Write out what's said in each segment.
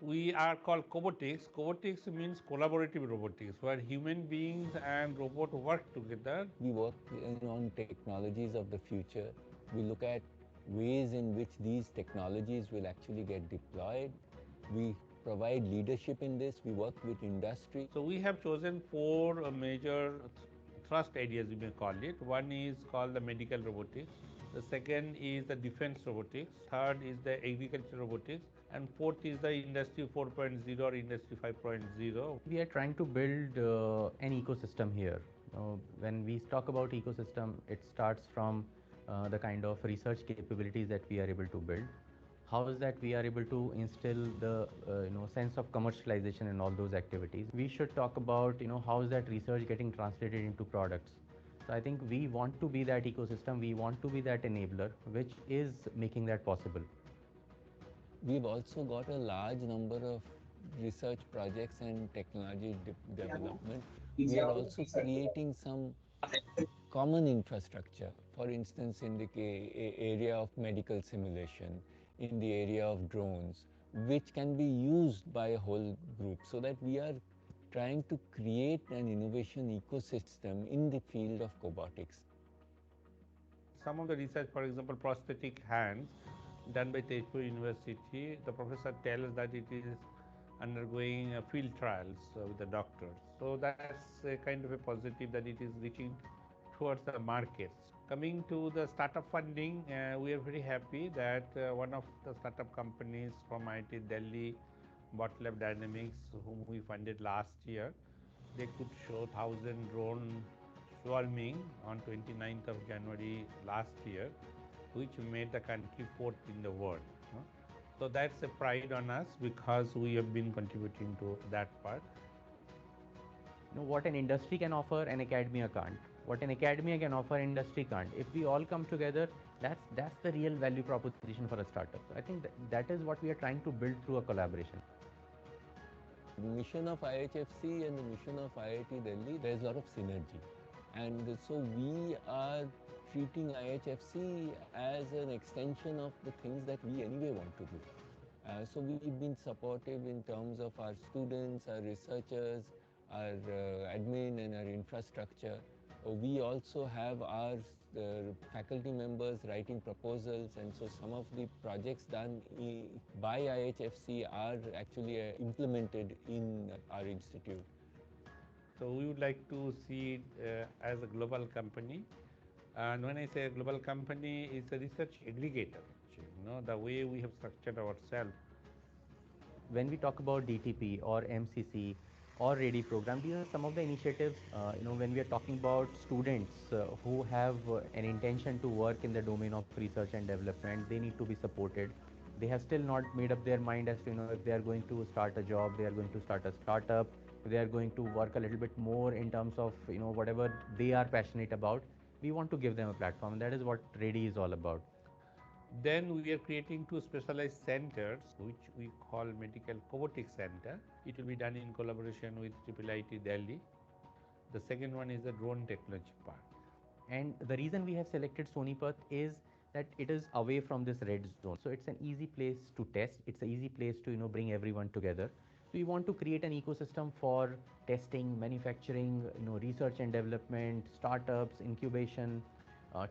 We are called Cobotics. Cobotics means collaborative robotics, where human beings and robot work together. We work on technologies of the future. We look at ways in which these technologies will actually get deployed. We provide leadership in this. We work with industry. So we have chosen four major thrust areas, we may call it. One is called the medical robotics. The second is the defense robotics. Third is the agriculture robotics. And fourth is the industry 4.0 or industry 5.0. We are trying to build an ecosystem here. When we talk about ecosystem, it starts from the kind of research capabilities that we are able to build. How is that we are able to instill the sense of commercialization in all those activities? We should talk about how is that research getting translated into products. So I think we want to be that ecosystem. We want to be that enabler, which is making that possible. We've also got a large number of research projects and technology development. We are also creating some common infrastructure, for instance, in the area of medical simulation, in the area of drones, which can be used by a whole group, so that we are trying to create an innovation ecosystem in the field of cobotics. Some of the research, for example, prosthetic hands done by Tezpur University, the professor tells that it is undergoing field trials with the doctors. So that's a kind of a positive that it is reaching towards the markets. Coming to the startup funding, we are very happy that one of the startup companies from IIT Delhi, Botlab Dynamics, whom we funded last year, they could show 1,000 drone swarming on 29th of January last year, which made the country fourth in the world. So that's a pride on us because we have been contributing to that part. What an industry can offer, an academia can't. What an academia can offer, industry can't. If we all come together, that's the real value proposition for a startup. I think that is what we are trying to build through a collaboration. The mission of IHFC and the mission of IIT Delhi, there's a lot of synergy. And so we are treating IHFC as an extension of the things that we anyway want to do. So we've been supportive in terms of our students, our researchers, our admin and our infrastructure. We also have our faculty members writing proposals, and so some of the projects done by IHFC are actually implemented in our institute. So we would like to see it as a global company. And when I say a global company, it's a research aggregator. The way we have structured ourselves. When we talk about DTP or MCC or READY program, these are some of the initiatives. When we are talking about students who have an intention to work in the domain of research and development, they need to be supported. They have still not made up their mind as to if they are going to start a job, they are going to start a startup, they are going to work a little bit more in terms of whatever they are passionate about. We want to give them a platform, and that is what READY is all about. Then we are creating two specialized centers, which we call Medical Cobotics Center. It will be done in collaboration with IIT Delhi. The second one is the drone technology part. And the reason we have selected Sonipat is that it is away from this red zone. So it's an easy place to test. It's an easy place to bring everyone together. So we want to create an ecosystem for testing, manufacturing, research and development, startups, incubation,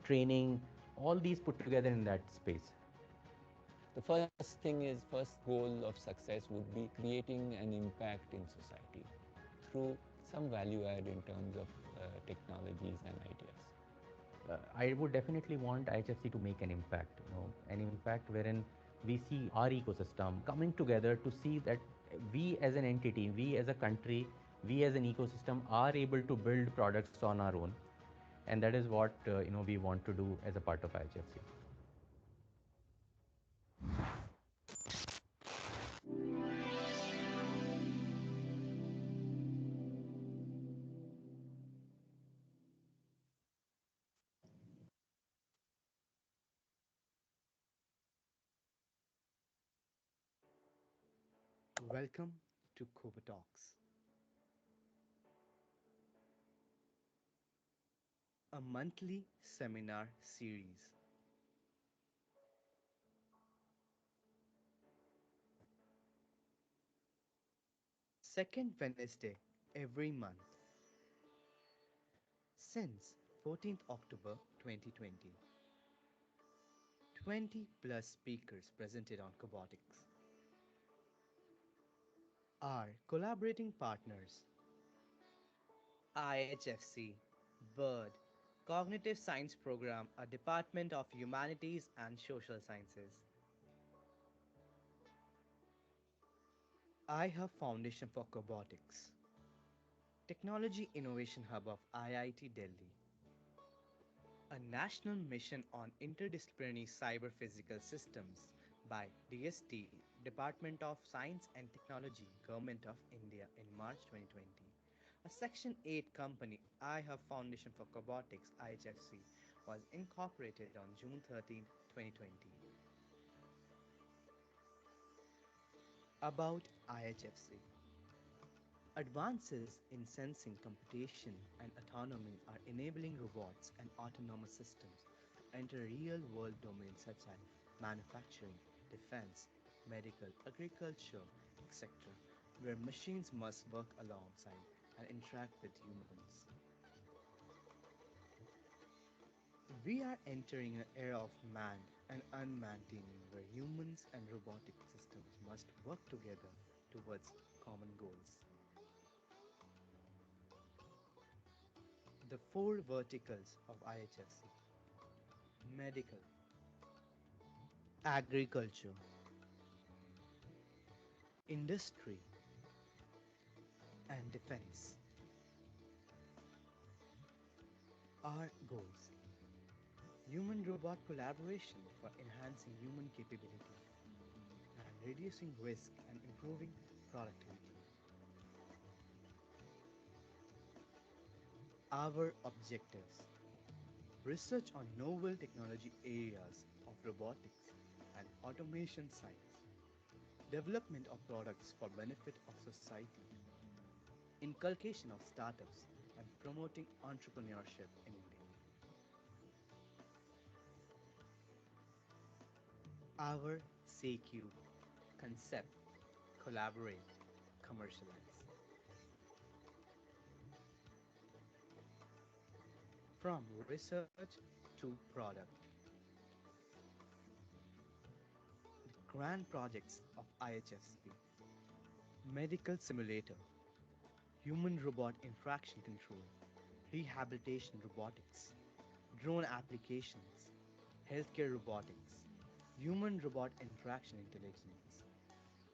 training, all these put together in that space. The first goal of success would be creating an impact in society through some value add in terms of technologies and ideas. I would definitely want IHFC to make an impact, an impact wherein we see our ecosystem coming together to see that we as an entity, we as a country, we as an ecosystem are able to build products on our own. And that is what we want to do as a part of IHFC. Welcome to CoboTalks, a monthly seminar series. second Wednesday every month since 14th October 2020. 20 plus speakers presented on Cobotics. Our collaborating partners: IHFC, BIRD, Cognitive Science Program, a Department of Humanities and Social Sciences. IHub Foundation for Cobotics, Technology Innovation Hub of IIT Delhi, a national mission on interdisciplinary cyber physical systems by DST, Department of Science and Technology, Government of India in March 2020. A Section 8 company, iHub Foundation for Cobotics IHFC, was incorporated on June 13, 2020. About IHFC. Advances in sensing, computation, and autonomy are enabling robots and autonomous systems to enter real world domains such as manufacturing, defense, medical, agriculture, etc., where machines must work alongside and interact with humans. We are entering an era of manned and unmanned teaming where humans and robotic systems must work together towards common goals. The four verticals of IHFC: medical, agriculture, industry, and defense. Our goals: human robot collaboration for enhancing human capability and reducing risk and improving productivity. Our objectives: research on novel technology areas of robotics and automation science, development of products for benefit of society, inculcation of startups, and promoting entrepreneurship in India. Our CQ: concept, collaborate, commercialize. From research to product. Grand projects of IHFC: medical simulator, human robot interaction control, rehabilitation robotics, drone applications, healthcare robotics, human robot interaction intelligence,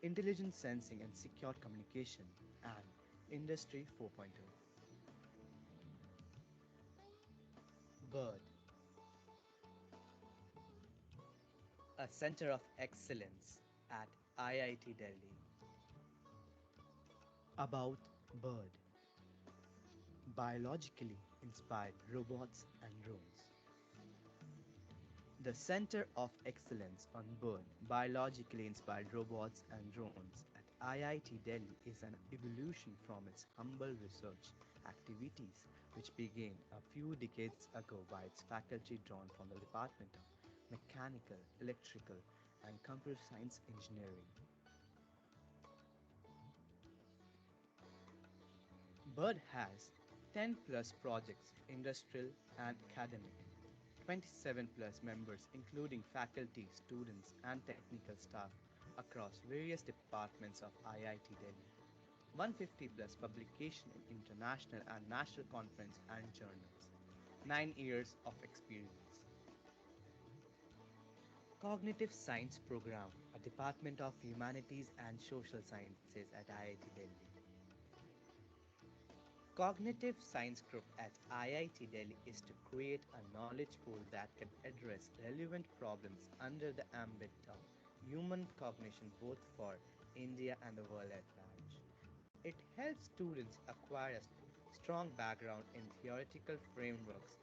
intelligent sensing and secure communication, and Industry 4.0. BIRD, a center of excellence at IIT Delhi. About BIRD: biologically inspired robots and drones. The Center of Excellence on BIRD, biologically inspired robots and drones at IIT Delhi, is an evolution from its humble research activities, which began a few decades ago by its faculty drawn from the Department of Mechanical, Electrical, and Computer Science Engineering. BIRD has 10 plus projects, industrial and academic, 27 plus members including faculty, students, and technical staff across various departments of IIT Delhi, 150 plus publication in international and national conference and journals, 9 years of experience. Cognitive Science Program, a Department of Humanities and Social Sciences at IIT Delhi. Cognitive Science Group at IIT Delhi is to create a knowledge pool that can address relevant problems under the ambit of human cognition both for India and the world at large. It helps students acquire a strong background in theoretical frameworks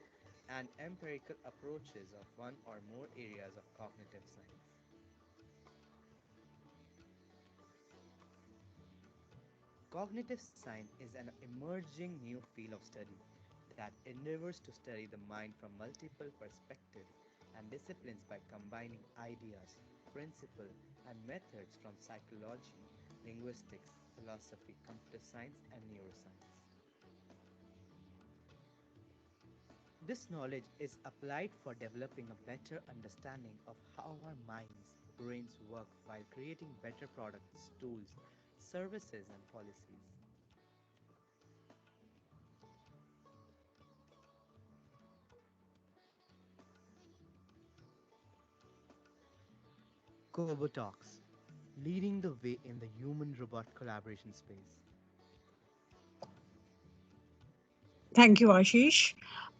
and empirical approaches of one or more areas of cognitive science. Cognitive science is an emerging new field of study that endeavors to study the mind from multiple perspectives and disciplines by combining ideas, principles, and methods from psychology, linguistics, philosophy, computer science, and neuroscience. This knowledge is applied for developing a better understanding of how our minds, brains work while creating better products, tools, services, and policies. CoboTalks, leading the way in the human robot collaboration space. Thank you, Ashish.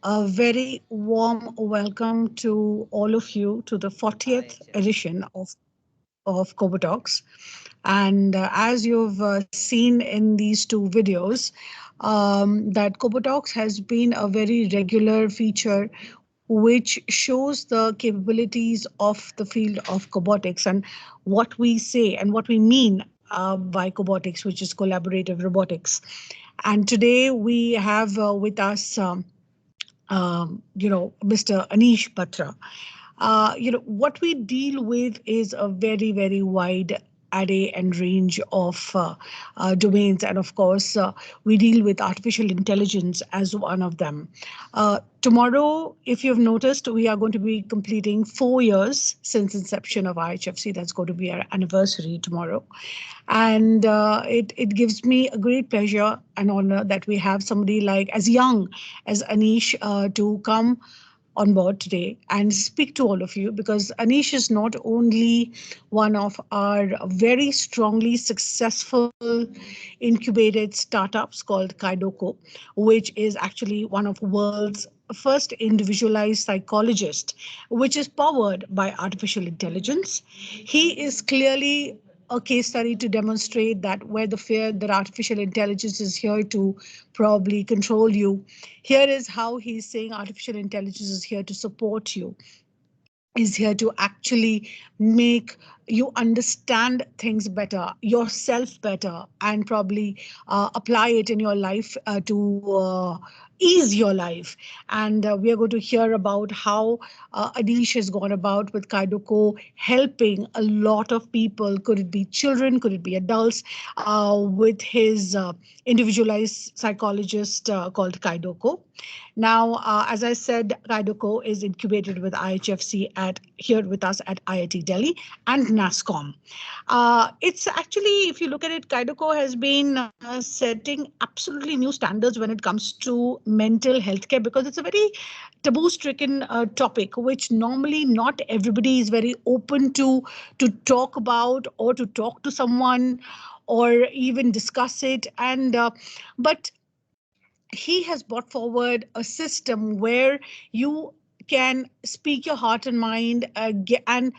A very warm welcome to all of you to the 40th IHFC. edition of CoboTalks. And as you've seen in these two videos, that CoboTalks has been a very regular feature which shows the capabilities of the field of cobotics and what we say and what we mean by cobotics, which is collaborative robotics. And today we have with us, Mr. Anish Batra. What we deal with is a very, very wide array and range of domains. And of course, we deal with artificial intelligence as one of them. Tomorrow, if you've noticed, we are going to be completing 4 years since inception of IHFC. That's going to be our anniversary tomorrow. And it gives me a great pleasure and honor that we have somebody like as young as Anish to come on board today and speak to all of you, because Anish is not only one of our very strongly successful incubated startups called Kaidoko, which is actually one of world's first individualized psychologist, which is powered by artificial intelligence. He is clearly a case study to demonstrate that where the fear that artificial intelligence is here to probably control you, here is how he's saying artificial intelligence is here to support you, is here to actually make you understand things better, yourself better, and probably apply it in your life to ease your life. And we are going to hear about how Anish has gone about with Kaidoko helping a lot of people. Could it be children? Could it be adults? With his individualized psychologist called Kaidoko. Now, as I said, Kaidoko is incubated with IHFC at here with us at IIT Delhi and NASCOM. It's actually, if you look at it, Kaidoko has been setting absolutely new standards when it comes to mental health care, because it's a very taboo-stricken topic, which normally not everybody is very open to talk about or to talk to someone or even discuss it. And but he has brought forward a system where you can speak your heart and mind and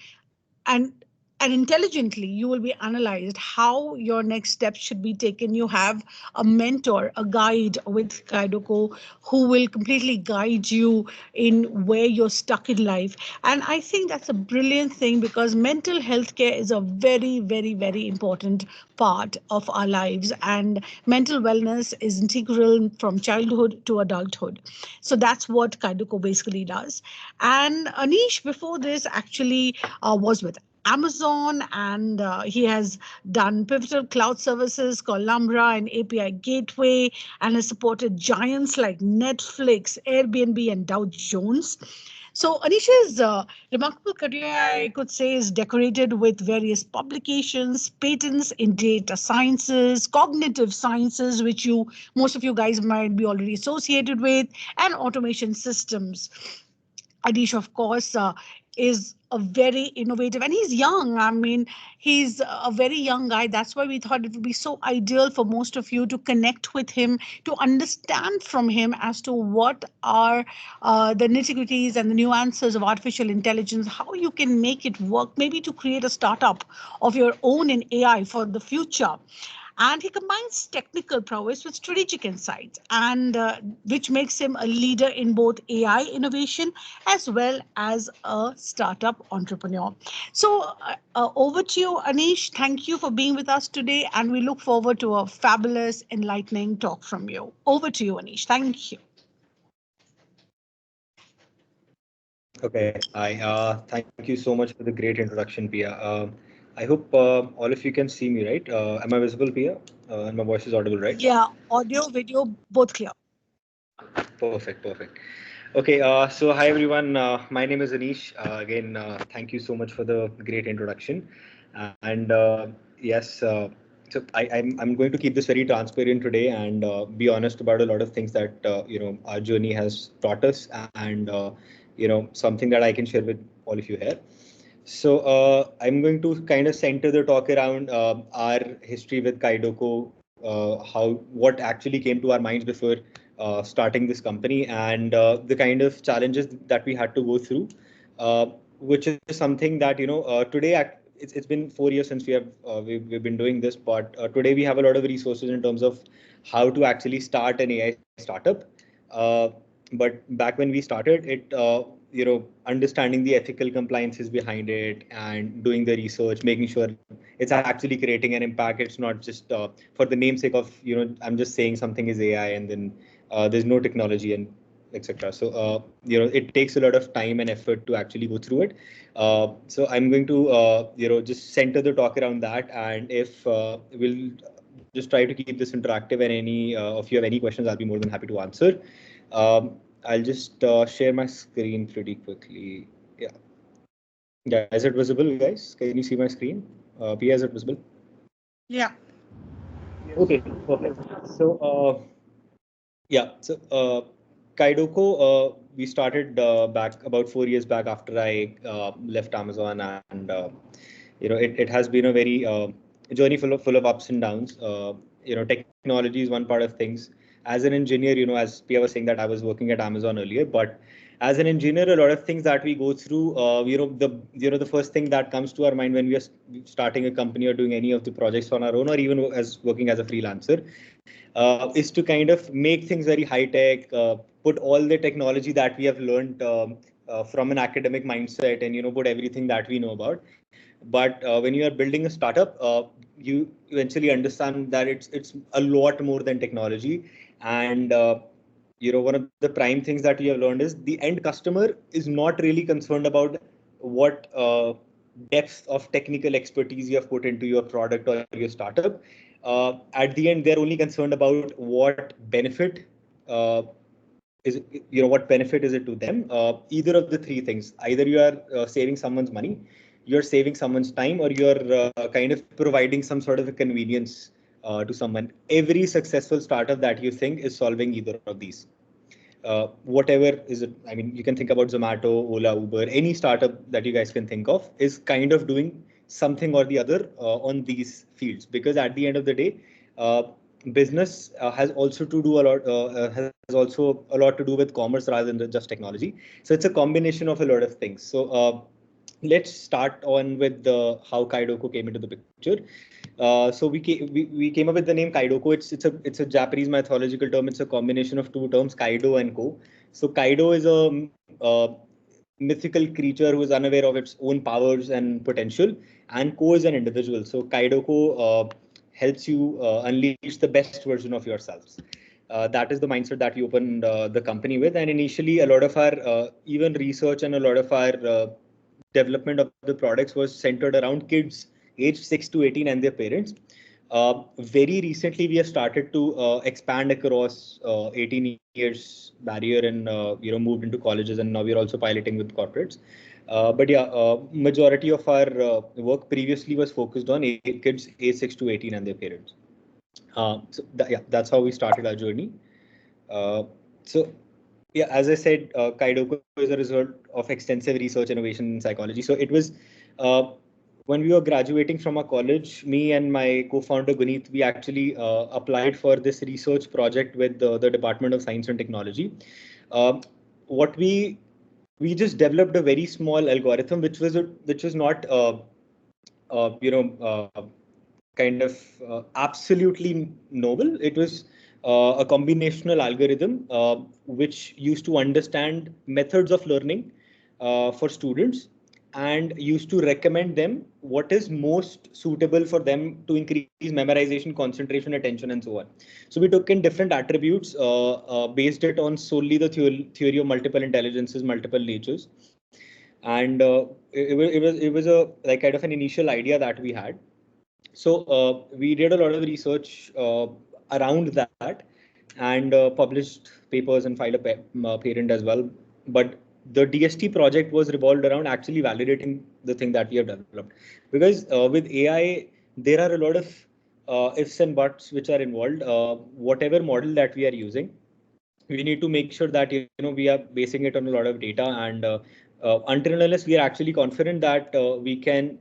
and intelligently you will be analyzed how your next steps should be taken. You have a mentor, a guide with Kaidoko who will completely guide you in where you're stuck in life. And I think that's a brilliant thing, because mental health care is a very, very, very important part of our lives, and mental wellness is integral from childhood to adulthood. So that's what Kaidoko basically does. And Anish before this actually was with Amazon, and he has done pivotal cloud services called Lambra and API Gateway, and has supported giants like Netflix, Airbnb, and Dow Jones. So Anish's remarkable career, I could say, is decorated with various publications, patents in data sciences, cognitive sciences, which you most of you guys might be already associated with, and automation systems. Adish, of course, is a very innovative, and he's young. I mean, he's a very young guy. That's why we thought it would be so ideal for most of you to connect with him, to understand from him as to what are the nitty gritties and the nuances of artificial intelligence, how you can make it work, maybe to create a startup of your own in AI for the future. And he combines technical prowess with strategic insights, and which makes him a leader in both AI innovation as well as a startup entrepreneur. So over to you, Anish. Thank you for being with us today, and we look forward to a fabulous, enlightening talk from you. Over to you, Anish. Thank you. Okay, hi. Thank you so much for the great introduction, Pia. I hope all of you can see me, right? Am I visible, Pia? And my voice is audible, right? Yeah, audio, video, both clear. Perfect, perfect. Okay, so hi everyone. My name is Anish. Again, thank you so much for the great introduction. And yes, I'm going to keep this very transparent today and be honest about a lot of things that our journey has taught us, and something that I can share with all of you here. So I'm going to kind of center the talk around our history with Kaidoko, what actually came to our minds before starting this company, and the kind of challenges that we had to go through, which is something that today it's been 4 years since we've been doing this, but today we have a lot of resources in terms of how to actually start an AI startup. Uh, but back when we started it, understanding the ethical compliances behind it and doing the research, making sure it's actually creating an impact. It's not just for the namesake of I'm just saying something is AI and then there's no technology and etc. So it takes a lot of time and effort to actually go through it. So I'm going to just center the talk around that, and if we'll just try to keep this interactive, and any of you have any questions, I'll be more than happy to answer. I'll just share my screen pretty quickly. Yeah. Yeah, is it visible, guys? Can you see my screen? Pia, is it visible? Yeah. Okay, perfect. So, yeah, so Kaidoko, we started back about 4 years back after I left Amazon, and it has been a very journey full of ups and downs. Technology is one part of things. As an engineer, as Pia was saying that I was working at Amazon earlier, but as an engineer, a lot of things that we go through, the first thing that comes to our mind when we are starting a company or doing any of the projects on our own, or even as working as a freelancer, is to kind of make things very high tech, put all the technology that we have learned from an academic mindset, and put everything that we know about. But when you are building a startup, you eventually understand that it's a lot more than technology. And one of the prime things that we have learned is the end customer is not really concerned about what depth of technical expertise you have put into your product or your startup. At the end, they're only concerned about what benefit uh, what benefit is it to them. Either of the three things: either you are saving someone's money, you're saving someone's time, or you're kind of providing some sort of a convenience to someone. Every successful startup that you think is solving either of these. Whatever is it, I mean, you can think about Zomato, Ola, Uber, any startup that you guys can think of is kind of doing something or the other on these fields, because at the end of the day, uh, business has also a lot to do with commerce rather than just technology. So it's a combination of a lot of things. So let's start on with how Kaidoko came into the picture. So we came up with the name Kaidoko. It's a Japanese mythological term. It's a combination of two terms, Kaido and Ko. So Kaido is a mythical creature who is unaware of its own powers and potential, and Ko is an individual. So Kaidoko helps you unleash the best version of yourselves. That is the mindset that we opened the company with. And initially, a lot of our even research and a lot of our development of the products was centered around kids aged 6 to 18 and their parents. Very recently, we have started to expand across 18 years barrier, and moved into colleges, and now we are also piloting with corporates. But yeah, majority of our work previously was focused on kids age 6 to 18 and their parents. Yeah, that's how we started our journey. So yeah, as I said, Kaidoko is a result of extensive research, innovation, and psychology. So it was uh, when we were graduating from our college, me and my co-founder Guneet, we actually applied for this research project with the Department of Science and Technology. Uh, what we just developed a very small algorithm, which was not uh, you know uh, kind of absolutely novel. It was a combinational algorithm which used to understand methods of learning for students, and used to recommend them what is most suitable for them to increase memorization, concentration, attention, and so on. So we took in different attributes, based it on solely the theory of multiple intelligences, multiple natures, and it was a like kind of an initial idea that we had. So we did a lot of research around that, and published papers and filed a patent as well. But the DST project was revolved around actually validating the thing that we have developed, because with AI there are a lot of ifs and buts which are involved. Whatever model that we are using, we need to make sure that we are basing it on a lot of data, and until and unless we are actually confident that we can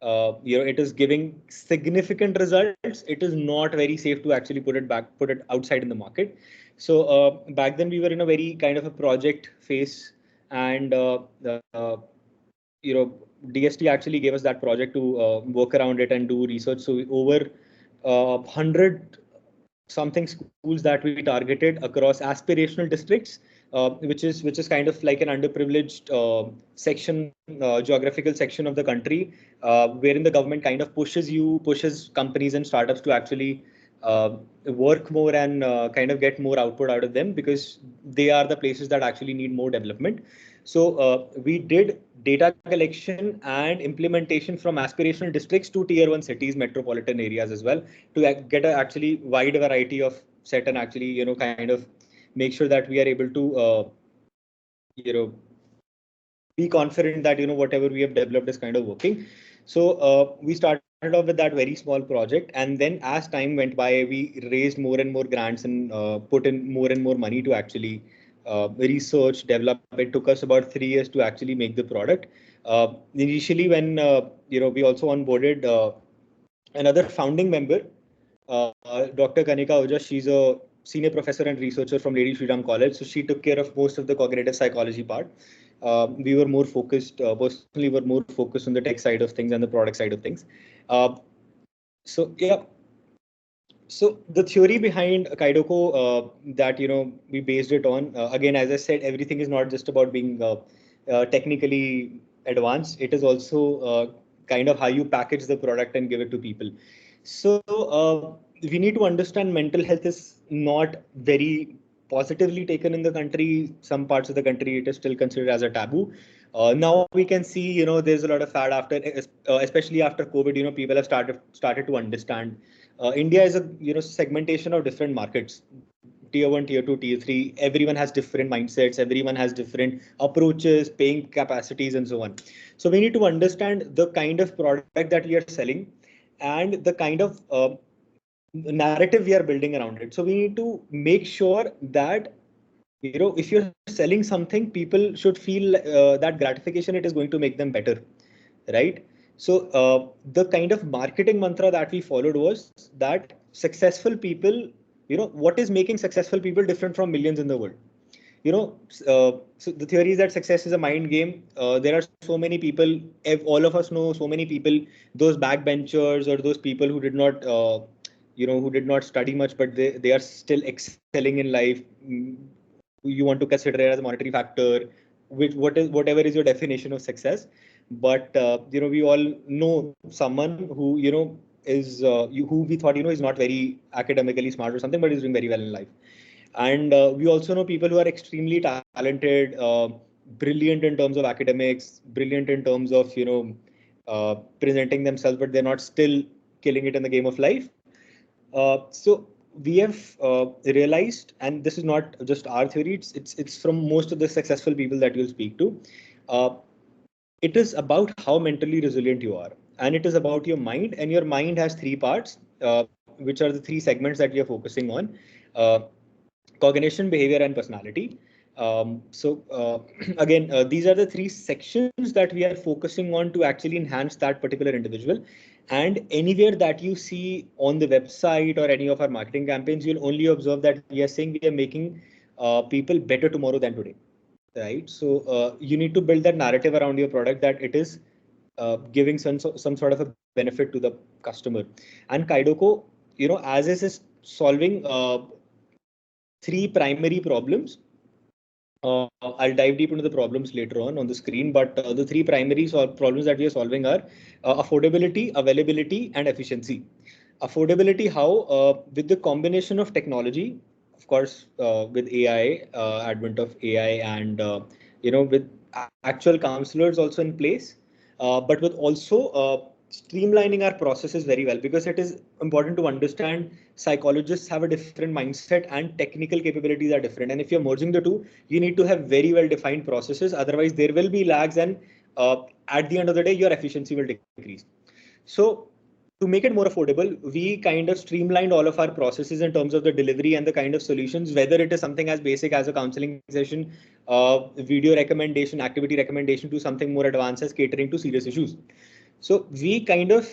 it is giving significant results, it is not very safe to actually put it outside in the market. So back then we were in a very kind of a project phase, and DST actually gave us that project to work around it and do research. So over 100 something schools that we targeted across aspirational districts, which is kind of like an underprivileged section, geographical section of the country, wherein the government kind of pushes companies and startups to actually work more and kind of get more output out of them, because they are the places that actually need more development. So we did data collection and implementation from aspirational districts to tier 1 cities, metropolitan areas as well, to get a actually wide variety of set, and actually kind of make sure that we are able to you know be confident that whatever we have developed is kind of working. So we started off with that very small project, and then as time went by, we raised more and more grants and put in more and more money to actually research, develop. It took us about 3 years to actually make the product. Initially, when we also onboarded another founding member, Dr. Kanika Oja. She's a senior professor and researcher from Lady Shriram College. So she took care of most of the cognitive psychology part. We were more focused, personally, were more focused on the tech side of things and the product side of things. Uh, so yeah, so the theory behind Kaidoko, that we based it on, again, as I said, everything is not just about being technically advanced. It is also kind of how you package the product and give it to people. So we need to understand mental health is not very positively taken in the country. Some parts of the country it is still considered as a taboo. Now we can see, there's a lot of fad after, especially after COVID. People have started to understand. India is a segmentation of different markets, tier 1, tier 2, tier 3. Everyone has different mindsets, everyone has different approaches, paying capacities, and so on. So we need to understand the kind of product that we are selling, and the kind of narrative we are building around it. So we need to make sure that if you're selling something, people should feel that gratification it is going to make them better, right? So the kind of marketing mantra that we followed was that successful people, what is making successful people different from millions in the world? So the theory is that success is a mind game. There are so many people, all of us know so many people, those backbenchers or those people who did not who did not study much, but they are still excelling in life. You want to consider it as a monetary factor, which whatever is your definition of success. But we all know someone who is who we thought is not very academically smart or something, but is doing very well in life. And we also know people who are extremely talented, brilliant in terms of academics, brilliant in terms of presenting themselves, but they're not still killing it in the game of life. So we have realized, and this is not just our theory, it's from most of the successful people that you'll speak to. Uh, it is about how mentally resilient you are, and it is about your mind. And your mind has three parts, which are the three segments that we are focusing on: uh, cognition, behavior, and personality. So again, these are the three sections that we are focusing on to actually enhance that particular individual. And anywhere that you see on the website or any of our marketing campaigns, you'll only observe that we are saying we are making people better tomorrow than today, right? So you need to build that narrative around your product, that it is giving some sort of a benefit to the customer. And Kaidoko, as is solving three primary problems. I'll dive deep into the problems later on the screen, but the three primary problems that we are solving are affordability, availability, and efficiency. Affordability, how? With the combination of technology, of course, with AI, advent of AI, and with actual counselors also in place, but with also streamlining our processes very well, because it is important to understand psychologists have a different mindset and technical capabilities are different. And if you're merging the two, you need to have very well defined processes. Otherwise, there will be lags, and at the end of the day, your efficiency will decrease. So to make it more affordable, we kind of streamlined all of our processes in terms of the delivery and the kind of solutions, whether it is something as basic as a counseling session, video recommendation, activity recommendation, to something more advanced as catering to serious issues. So we kind of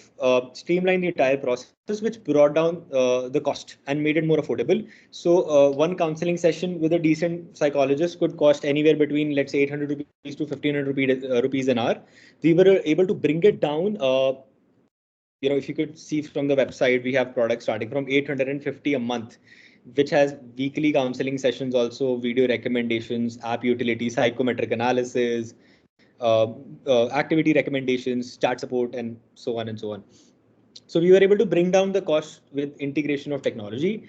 streamlined the entire process, which brought down the cost and made it more affordable. So one counseling session with a decent psychologist could cost anywhere between, let's say, 800 rupees to 1500 rupees an hour. We were able to bring it down. If you could see from the website, we have products starting from 850 a month, which has weekly counseling sessions, also video recommendations, app utility, psychometric analysis, activity recommendations, chat support, and so on and so on. So we were able to bring down the cost with integration of technology.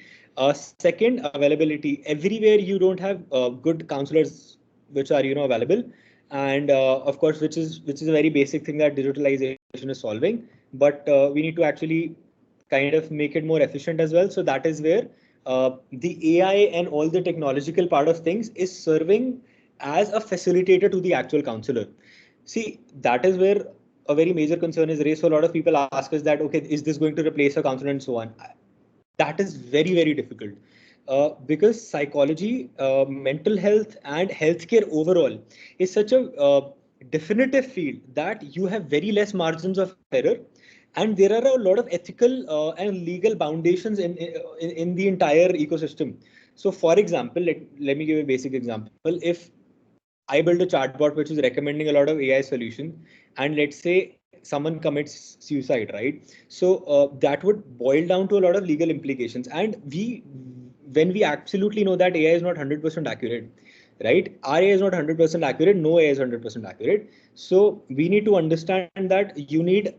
Second, availability. Everywhere you don't have good counselors which are available, and of course, which is a very basic thing that digitalization is solving. But we need to actually kind of make it more efficient as well. So that is where the AI and all the technological part of things is serving as a facilitator to the actual counselor. See, that is where a very major concern is raised. So a lot of people ask us that, okay, is this going to replace a counselor and so on? That is very, very difficult. Because psychology, mental health, and healthcare overall is such a definitive field that you have very less margins of error, and there are a lot of ethical and legal foundations in the entire ecosystem. So, for example, let me give a basic example. If I build a chatbot which is recommending a lot of AI solution, and let's say someone commits suicide, right? So that would boil down to a lot of legal implications. And when we absolutely know that AI is not 100% accurate, right? Our AI is not 100% accurate. No AI is 100% accurate. So we need to understand that you need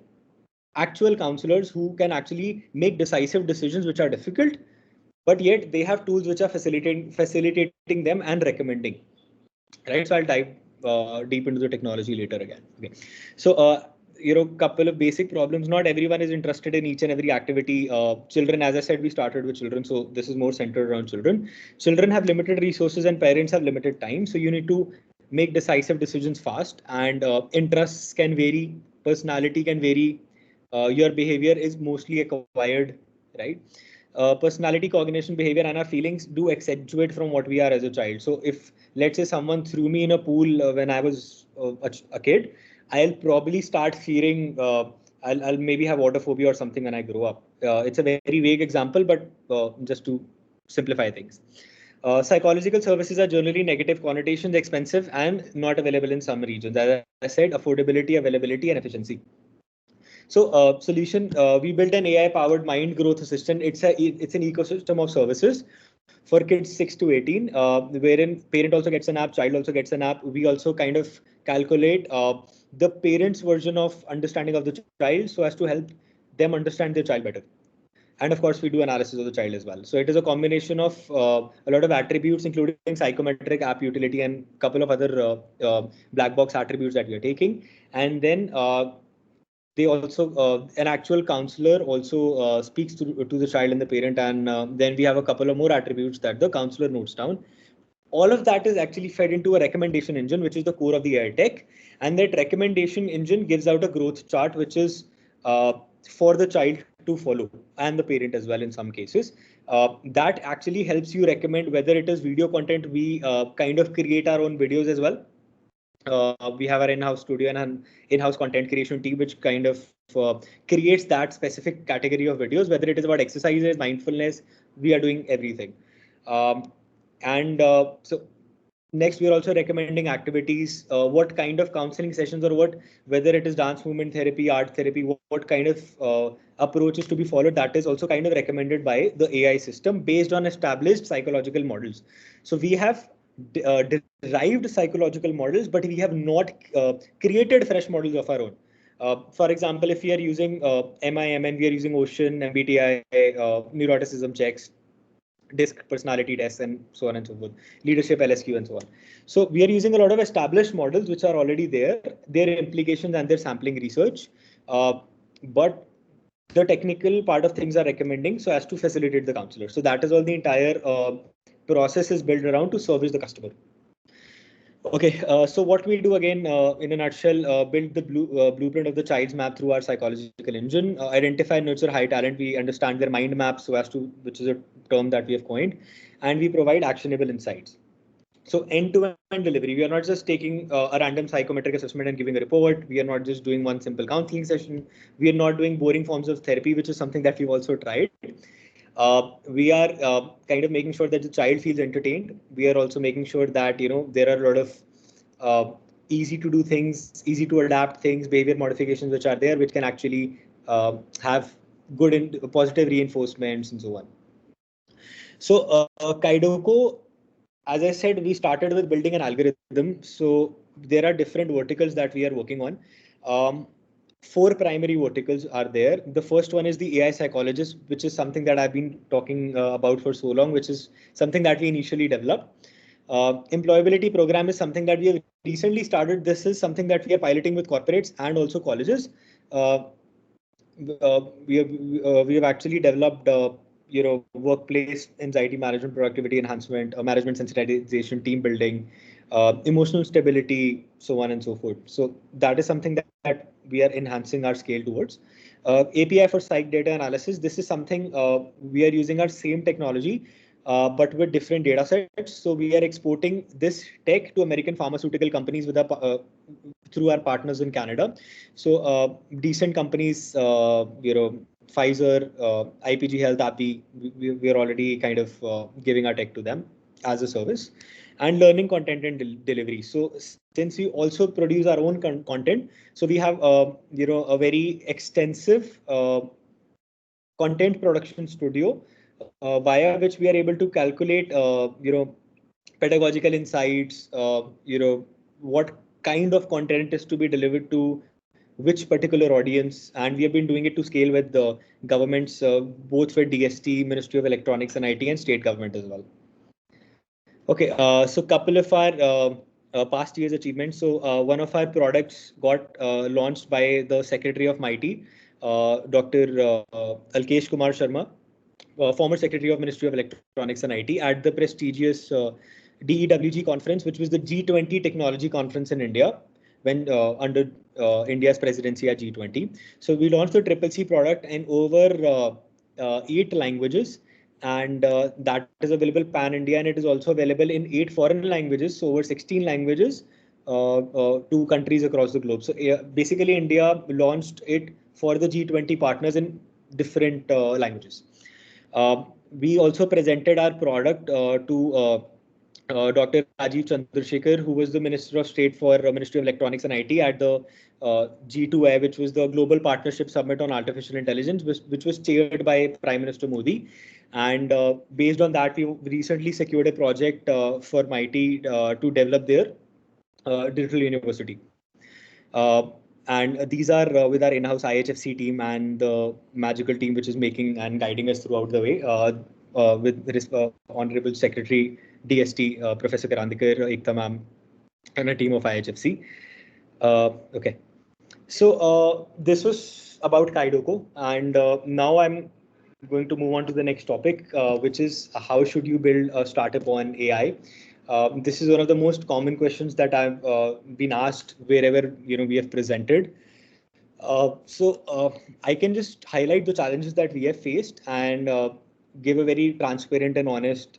actual counselors who can actually make decisive decisions which are difficult, but yet they have tools which are facilitating them and recommending. Right. So I'll dive deep into the technology later again. Okay. So, couple of basic problems. Not everyone is interested in each and every activity. Children, as I said, we started with children. So this is more centered around children. Children have limited resources and parents have limited time. So you need to make decisive decisions fast, and interests can vary. Personality can vary. Your behavior is mostly acquired, right? Personality, cognition, behavior, and our feelings do accentuate from what we are as a child. So if, let's say, someone threw me in a pool when I was a kid, I'll probably start fearing. I'll maybe have autophobia or something when I grow up. It's a very vague example, but just to simplify things. Psychological services are generally negative connotations, expensive, and not available in some regions. As I said, affordability, availability, and efficiency. So solution, we built an AI powered mind growth assistant. It's an ecosystem of services for kids 6 to 18, wherein parent also gets an app, child also gets an app. We also kind of calculate the parent's version of understanding of the child so as to help them understand their child better. And of course, we do analysis of the child as well. So it is a combination of a lot of attributes, including psychometric, app utility, and a couple of other black box attributes that we are taking. And then they also an actual counselor also speaks to the child and the parent, and then we have a couple of more attributes that the counselor notes down. All of that is actually fed into a recommendation engine, which is the core of the AI tech, and that recommendation engine gives out a growth chart which is for the child to follow, and the parent as well in some cases. That actually helps you recommend whether it is video content. We kind of create our own videos as well. We have our in-house studio and an in-house content creation team, which kind of creates that specific category of videos, whether it is about exercises, mindfulness. We are doing everything. And so next, we are also recommending activities, what kind of counseling sessions, or whether it is dance movement therapy, art therapy, what kind of approaches to be followed. That is also kind of recommended by the AI system based on established psychological models. So we have derived psychological models, but we have not created fresh models of our own. For example, if we are using MIM and we are using Ocean, MBTI, neuroticism checks, DISC personality tests and so on and so forth, leadership, LSQ, and so on. So we are using a lot of established models which are already there, their implications and their sampling research. But the technical part of things are recommending so as to facilitate the counselor. So that is all the entire process is built around to service the customer. Okay, so what we do again, in a nutshell, build the blueprint of the child's map through our psychological engine, identify, nurture high talent. We understand their mind map so as to, which is a term that we have coined, and we provide actionable insights. So end-to-end delivery, we are not just taking a random psychometric assessment and giving a report. We are not just doing one simple counseling session. We are not doing boring forms of therapy, which is something that we've also tried. We are kind of making sure that the child feels entertained. We are also making sure that, there are a lot of easy to do things, easy to adapt things, behavior modifications which are there, which can actually have good and positive reinforcements and so on. So Kaidoko, as I said, we started with building an algorithm. So there are different verticals that we are working on. Four primary verticals are there. The first one is the AI psychologist, which is something that I've been talking about for so long, which is something that we initially developed. Employability program is something that we have recently started. This is something that we are piloting with corporates and also colleges. We have actually developed workplace anxiety management, productivity enhancement, management sensitization, team building, emotional stability, so on and so forth. So that is something that we are enhancing our scale towards. API for psych data analysis. This is something we are using our same technology, but with different data sets. So we are exporting this tech to American pharmaceutical companies with through our partners in Canada. So decent companies, Pfizer, IPG Health, AbbVie, we are already kind of giving our tech to them as a service. And learning content and delivery. So since we also produce our own content, so we have a very extensive content production studio via which we are able to calculate pedagogical insights, what kind of content is to be delivered to which particular audience, and we have been doing it to scale with the governments, both for DST, Ministry of Electronics and IT, and state government as well. Okay, so couple of our past year's achievements. So one of our products got launched by the Secretary of MIT, Dr. Alkesh Kumar Sharma, former Secretary of Ministry of Electronics and IT, at the prestigious DEWG conference, which was the G20 technology conference in India, when under India's presidency at G20. So we launched the CCC product in over 8 languages, and that is available pan-India, and it is also available in 8 foreign languages, so over 16 languages to countries across the globe. So basically India launched it for the G20 partners in different languages. We also presented our product to Dr. Rajiv Chandrasekhar, who was the Minister of State for Ministry of Electronics and IT at the G2I, which was the Global Partnership Summit on Artificial Intelligence, which was chaired by Prime Minister Modi. And based on that, we recently secured a project for MIT to develop their digital university. And these are with our in-house IHFC team and the magical team, which is making and guiding us throughout the way, with Honorable Secretary DST, Professor Karandikar, Ekta ma'am, and a team of IHFC. Okay, so this was about Kaidoko, and now I'm going to move on to the next topic, which is how should you build a startup on AI? This is one of the most common questions that I've been asked wherever we have presented. So I can just highlight the challenges that we have faced and give a very transparent and honest,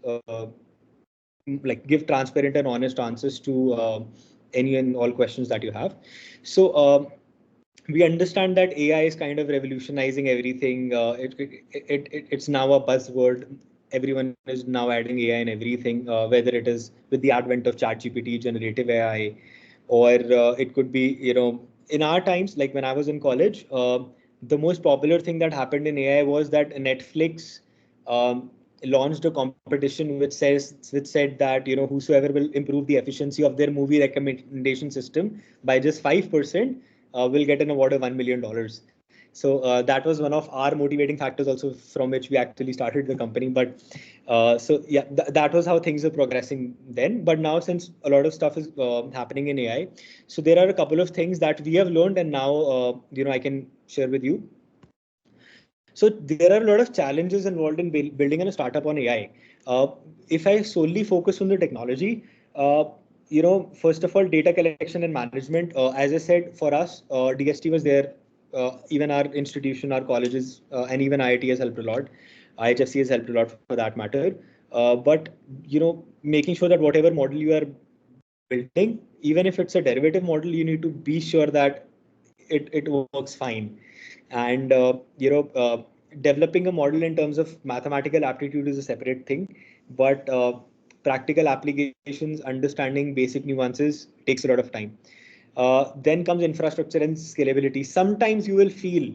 give transparent and honest answers to any and all questions that you have. So we understand that AI is kind of revolutionizing everything. It's now a buzzword. Everyone is now adding AI in everything, whether it is with the advent of ChatGPT, generative AI, or it could be, in our times, like when I was in college, the most popular thing that happened in AI was that Netflix launched a competition which said that whosoever will improve the efficiency of their movie recommendation system by just 5%. Will get an award of $1 million. So that was one of our motivating factors also, from which we actually started the company. But so yeah, that was how things were progressing then. But now, since a lot of stuff is happening in AI, so there are a couple of things that we have learned, and now I can share with you. So there are a lot of challenges involved in building a startup on AI. If I solely focus on the technology, first of all, data collection and management. As I said, for us, DST was there. Even our institution, our colleges, and even IIT has helped a lot. IHFC has helped a lot for that matter. But making sure that whatever model you are building, even if it's a derivative model, you need to be sure that it works fine. And developing a model in terms of mathematical aptitude is a separate thing, but practical applications, understanding basic nuances takes a lot of time. Then comes infrastructure and scalability. Sometimes you will feel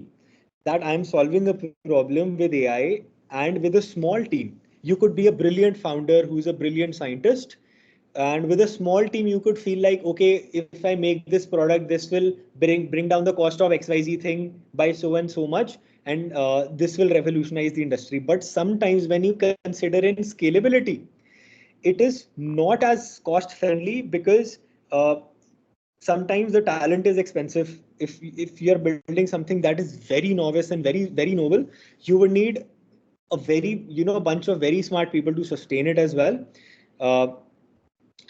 that I'm solving a problem with AI and with a small team. You could be a brilliant founder who's a brilliant scientist, and with a small team you could feel like, okay, if I make this product, this will bring down the cost of XYZ thing by so and so much, and this will revolutionize the industry. But sometimes when you consider in scalability, it is not as cost friendly, because sometimes the talent is expensive. If you're building something that is very novice and very novel, you would need a bunch of very smart people to sustain it as well. uh,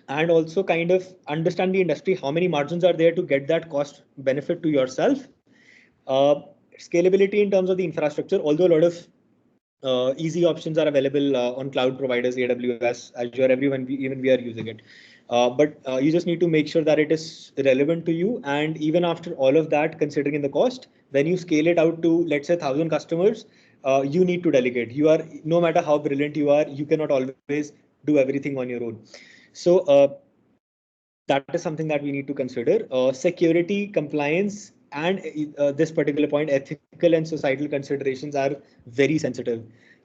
and also kind of understand the industry, how many margins are there to get that cost benefit to yourself. uh, Scalability in terms of the infrastructure, although a lot of easy options are available on cloud providers, AWS, Azure, everyone, even we are using it. But you just need to make sure that it is relevant to you. And even after all of that, considering the cost, when you scale it out to, let's say, 1,000 customers, you need to delegate. You are, no matter how brilliant you are, you cannot always do everything on your own. So that is something that we need to consider. Security, compliance, and this particular point, ethical and societal considerations are very sensitive.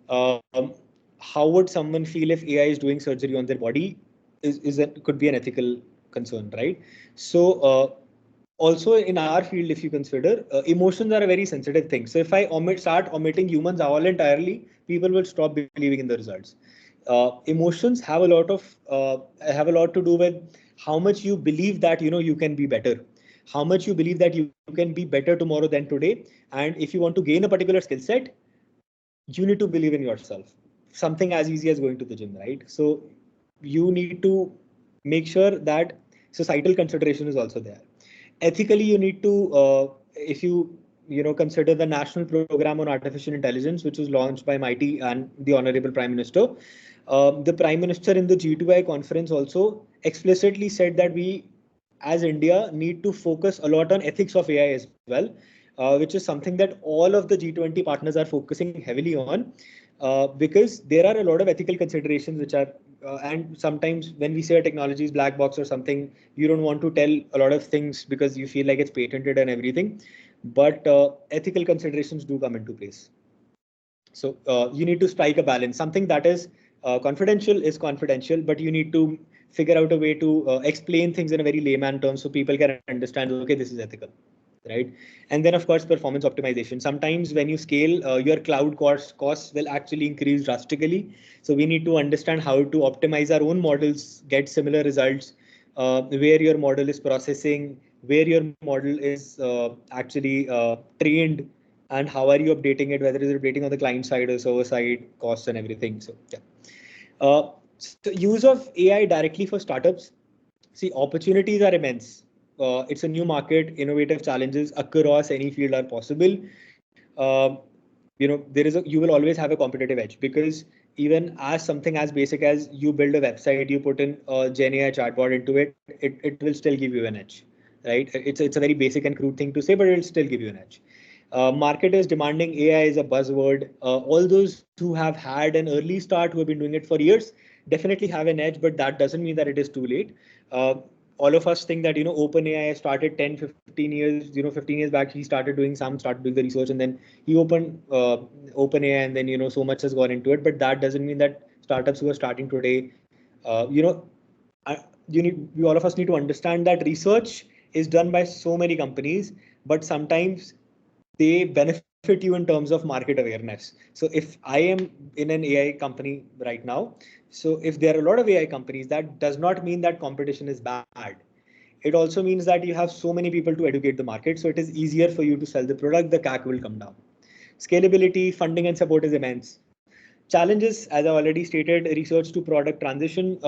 Um, how would someone feel if AI is doing surgery on their body? Could be an ethical concern, right? So also in our field, if you consider, emotions are a very sensitive thing. So if I start omitting humans all entirely, people will stop believing in the results. Emotions have a lot to do with how much you believe that you can be better, how much you believe that you can be better tomorrow than today. And if you want to gain a particular skill set, you need to believe in yourself. Something as easy as going to the gym, right? So you need to make sure that societal consideration is also there. Ethically, you need to, if you consider the national program on artificial intelligence, which was launched by MIT and the honorable prime minister. The prime minister in the G2I conference also explicitly said that we as India need to focus a lot on ethics of AI as well, which is something that all of the G20 partners are focusing heavily on, because there are a lot of ethical considerations which are, and sometimes when we say a technology is black box or something, you don't want to tell a lot of things because you feel like it's patented and everything. But ethical considerations do come into place. So you need to strike a balance. Something that is confidential is confidential, but you need to figure out a way to explain things in a very layman terms so people can understand, okay, this is ethical, right? And then of course, performance optimization. Sometimes when you scale, your cloud costs will actually increase drastically. So we need to understand how to optimize our own models, get similar results, where your model is processing, where your model is actually trained, and how are you updating it, whether it's updating on the client side or server side, costs and everything. So yeah. So use of AI directly for startups. See, opportunities are immense. It's a new market. Innovative challenges across any field are possible. You will always have a competitive edge, because even as something as basic as you build a website, you put in a Gen AI chatbot into it, it will still give you an edge, right? It's a very basic and crude thing to say, but it'll still give you an edge. Market is demanding. AI is a buzzword. All those who have had an early start, who have been doing it for years, definitely have an edge, but that doesn't mean that it is too late. Uh, all of us think that OpenAI started 10, 15 years. 15 years back, he started doing the research, and then he opened OpenAI, and then so much has gone into it. But that doesn't mean that startups who are starting today, uh, you know, all of us need to understand that research is done by so many companies, but sometimes they benefit you in terms of market awareness. So if I am in an AI company right now, so if there are a lot of AI companies, that does not mean that competition is bad. It also means that you have so many people to educate the market, so it is easier for you to sell the product, the CAC will come down. Scalability, funding and support is immense. Challenges, as I already stated, research to product transition.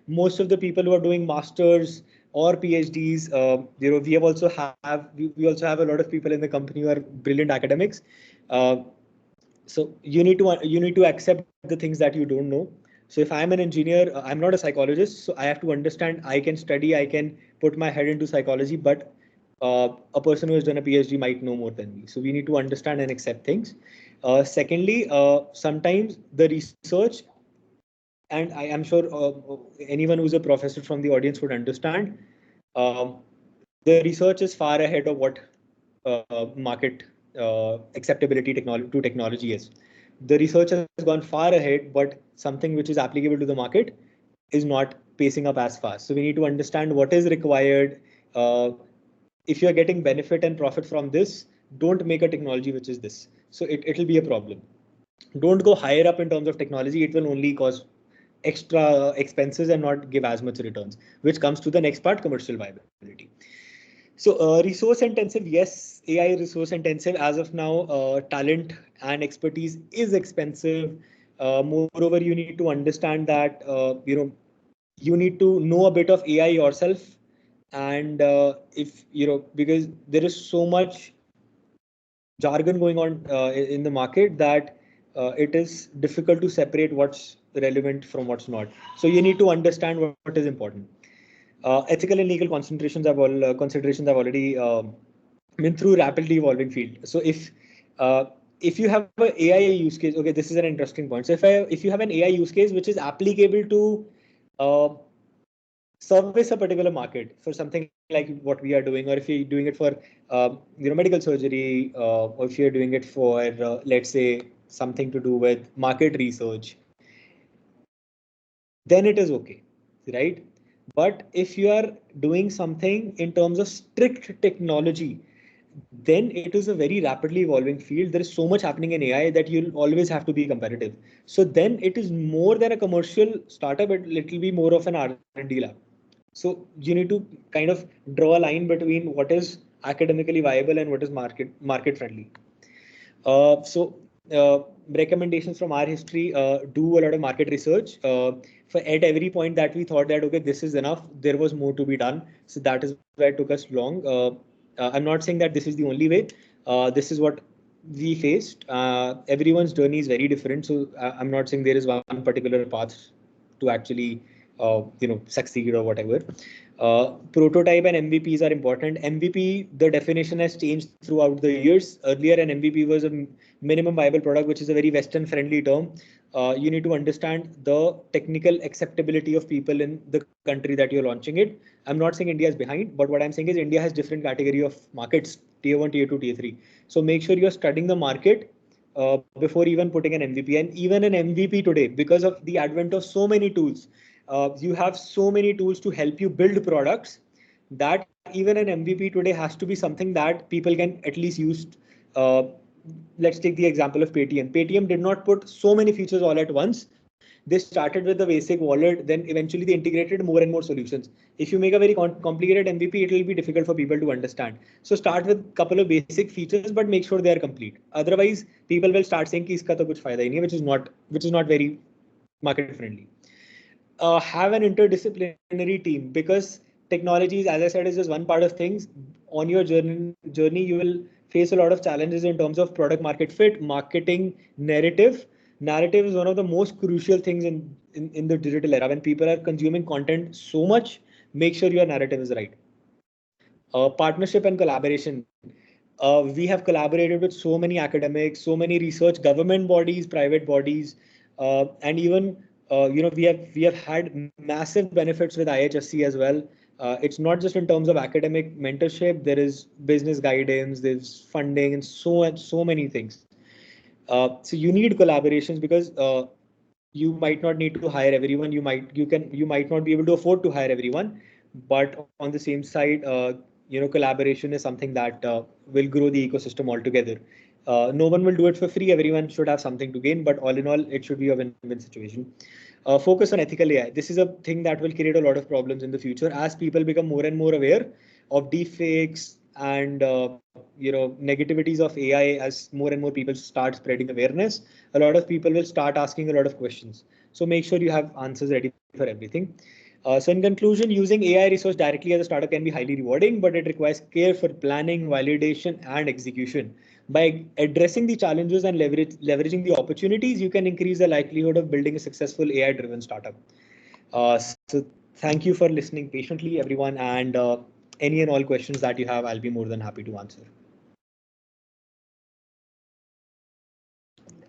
Most of the people who are doing masters or PhDs, we have also we also have a lot of people in the company who are brilliant academics. Uh, so you need to accept the things that you don't know. So if I'm an engineer, I'm not a psychologist, so I have to understand. I can study, I can put my head into psychology, but a person who has done a PhD might know more than me. So we need to understand and accept things. Secondly, sometimes the research, and I am sure anyone who's a professor from the audience would understand, um, the research is far ahead of what market acceptability technology is. The research has gone far ahead, but something which is applicable to the market is not pacing up as fast. So we need to understand what is required. If you're getting benefit and profit from this, don't make a technology which is this. So it'll be a problem. Don't go higher up in terms of technology. It will only cause extra expenses and not give as much returns, which comes to the next part, commercial viability. So resource intensive, yes, AI resource intensive as of now. Talent and expertise is expensive. Moreover, you need to understand that you need to know a bit of AI yourself, and if because there is so much jargon going on in the market that it is difficult to separate what's relevant from what's not. So you need to understand what is important. Ethical and legal considerations have already been through rapidly evolving field. So if you have an AI use case, okay, this is an interesting point. So if you have an AI use case which is applicable to uh, service a particular market for something like what we are doing, or if you're doing it for medical surgery, or if you're doing it for let's say something to do with market research, then it is okay, right? But if you are doing something in terms of strict technology, then it is a very rapidly evolving field. There is so much happening in AI that you'll always have to be competitive. So then it is more than a commercial startup, it will be more of an R&D lab. So you need to kind of draw a line between what is academically viable and what is market friendly. So recommendations from our history: do a lot of market research. For at every point that we thought that okay, this is enough, there was more to be done. So that is why it took us long. I'm not saying that this is the only way. This is what we faced. Everyone's journey is very different. So I'm not saying there is one particular path to actually succeed or whatever. Prototype and MVPs are important. MVP, the definition has changed throughout the years. Earlier, an MVP was a minimum viable product, which is a very Western friendly term. You need to understand the technical acceptability of people in the country that you're launching it. I'm not saying India is behind, but what I'm saying is India has different category of markets, tier 1, tier 2, tier 3. So make sure you're studying the market before even putting an MVP. And even an MVP today, because of the advent of so many tools, you have so many tools to help you build products, that even an MVP today has to be something that people can at least use. Uh, let's take the example of Paytm. Paytm did not put so many features all at once. They started with the basic wallet, then eventually they integrated more and more solutions. If you make a very complicated MVP, it will be difficult for people to understand. So start with a couple of basic features, but make sure they are complete. Otherwise, people will start saying कि इसका तो कुछ फायदा ही नहीं है, which is not very market friendly. Have an interdisciplinary team, because technologies, as I said, is just one part of things. On your journey, you will face a lot of challenges in terms of product market fit, marketing, narrative. Narrative is one of the most crucial things in the digital era. When people are consuming content so much, make sure your narrative is right. Partnership and collaboration. We have collaborated with so many academics, so many research, government bodies, private bodies, and even we have had massive benefits with IHFC as well. It's not just in terms of academic mentorship. There is business guidance, there's funding, and so many things. So you need collaborations, because you might not need to hire everyone. You might not be able to afford to hire everyone, but on the same side, collaboration is something that will grow the ecosystem altogether. No one will do it for free. Everyone should have something to gain, but all in all, it should be a win-win situation. Focus on ethical AI. This is a thing that will create a lot of problems in the future as people become more and more aware of deepfakes and negativities of AI. As more and more people start spreading awareness, a lot of people will start asking a lot of questions. So make sure you have answers ready for everything. So in conclusion, using AI research directly as a startup can be highly rewarding, but it requires care for planning, validation, and execution. By addressing the challenges and leveraging the opportunities, you can increase the likelihood of building a successful AI-driven startup. So thank you for listening patiently, everyone, and any and all questions that you have, I'll be more than happy to answer.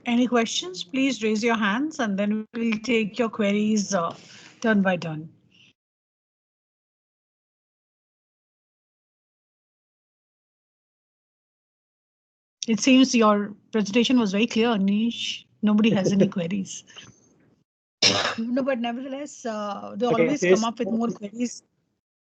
Any questions? Please raise your hands and then we'll take your queries turn by turn. It seems your presentation was very clear, Anish. Nobody has any queries. No, but nevertheless, they Okay, always come up with more queries.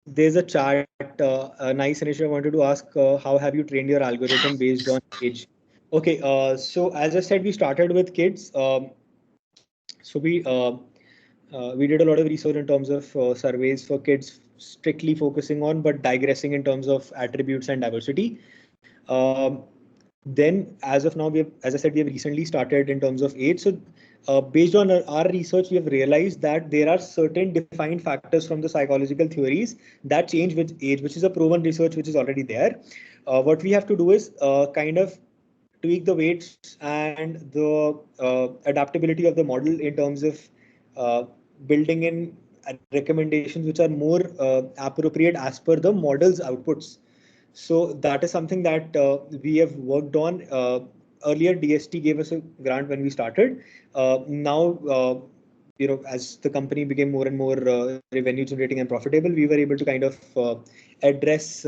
there's a chart. A nice initiative. I wanted to ask, how have you trained your algorithm based on age? Okay, so as I said, we started with kids. So we did a lot of research in terms of surveys for kids, strictly focusing on, but digressing in terms of attributes and diversity. Um, then, as of now, as I said, we have recently started in terms of age. So, based on our research, we have realized that there are certain defined factors from the psychological theories that change with age, which is a proven research which is already there. What we have to do is kind of tweak the weights and the adaptability of the model in terms of uh, building in recommendations which are more appropriate as per the model's outputs. So that is something that we have worked on. Earlier, DST gave us a grant when we started. Now, as the company became more and more revenue generating and profitable, we were able to kind of address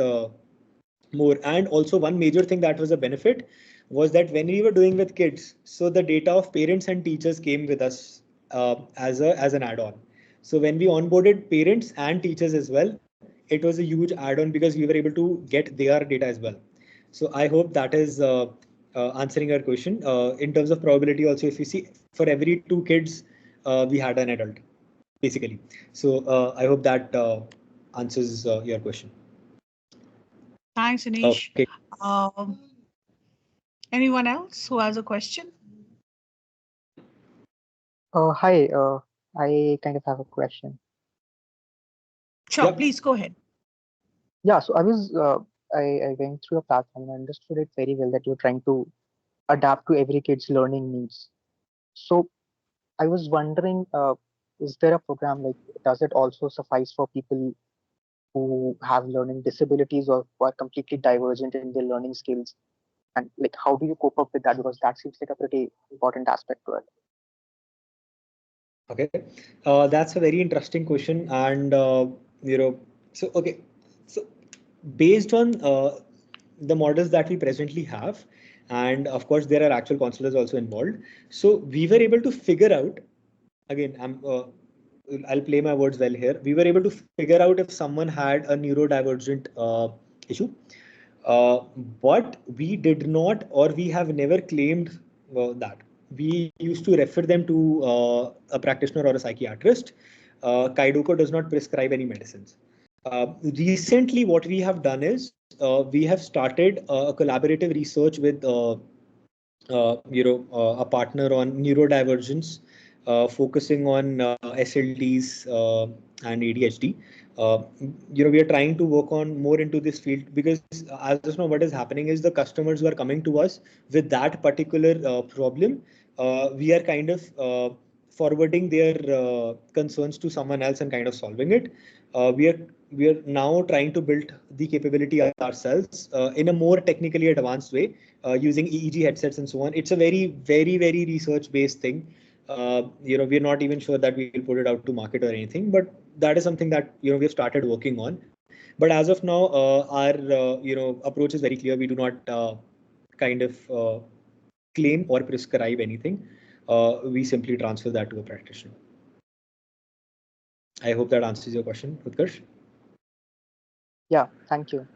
more. And also, one major thing that was a benefit was that when we were doing with kids, so the data of parents and teachers came with us as an add-on. So when we onboarded parents and teachers as well, it was a huge add-on because we were able to get their data as well. So I hope that is answering your question. In terms of probability, also, if you see, for every two kids, we had an adult, basically. So I hope that answers your question. Thanks, Anish. Okay. Um, Anyone else who has a question? Hi, I kind of have a question. Sure, Yep. please go ahead. Yeah, so I went through a platform and understood it very well that you're trying to adapt to every kid's learning needs. So I was wondering, is there a program like, does it also suffice for people who have learning disabilities or who are completely divergent in their learning skills? And like, how do you cope up with that? Because that seems like a pretty important aspect to it. Okay, that's a very interesting question, and so okay, so based on the models that we presently have, and of course there are actual counselors also involved. So we were able to figure out, again, I'll play my words well here. We were able to figure out if someone had a neurodivergent issue, uh, but we did not, or we have never claimed that. We used to refer them to a practitioner or a psychiatrist. Kaidoko does not prescribe any medicines. Recently, what we have done is we have started a collaborative research with a partner on neurodivergence, focusing on SLDs and ADHD. We are trying to work on more into this field because as of now, what is happening is the customers who are coming to us with that particular problem, we are kind of forwarding their concerns to someone else and kind of solving it. We are now trying to build the capability ourselves in a more technically advanced way, using EEG headsets and so on. It's a very, very, very research-based thing. We're not even sure that we'll put it out to market or anything, but that is something that we've started working on. But as of now, our approach is very clear. We do not kind of claim or prescribe anything. We simply transfer that to a practitioner. I hope that answers your question, Utkarsh. Yeah, thank you.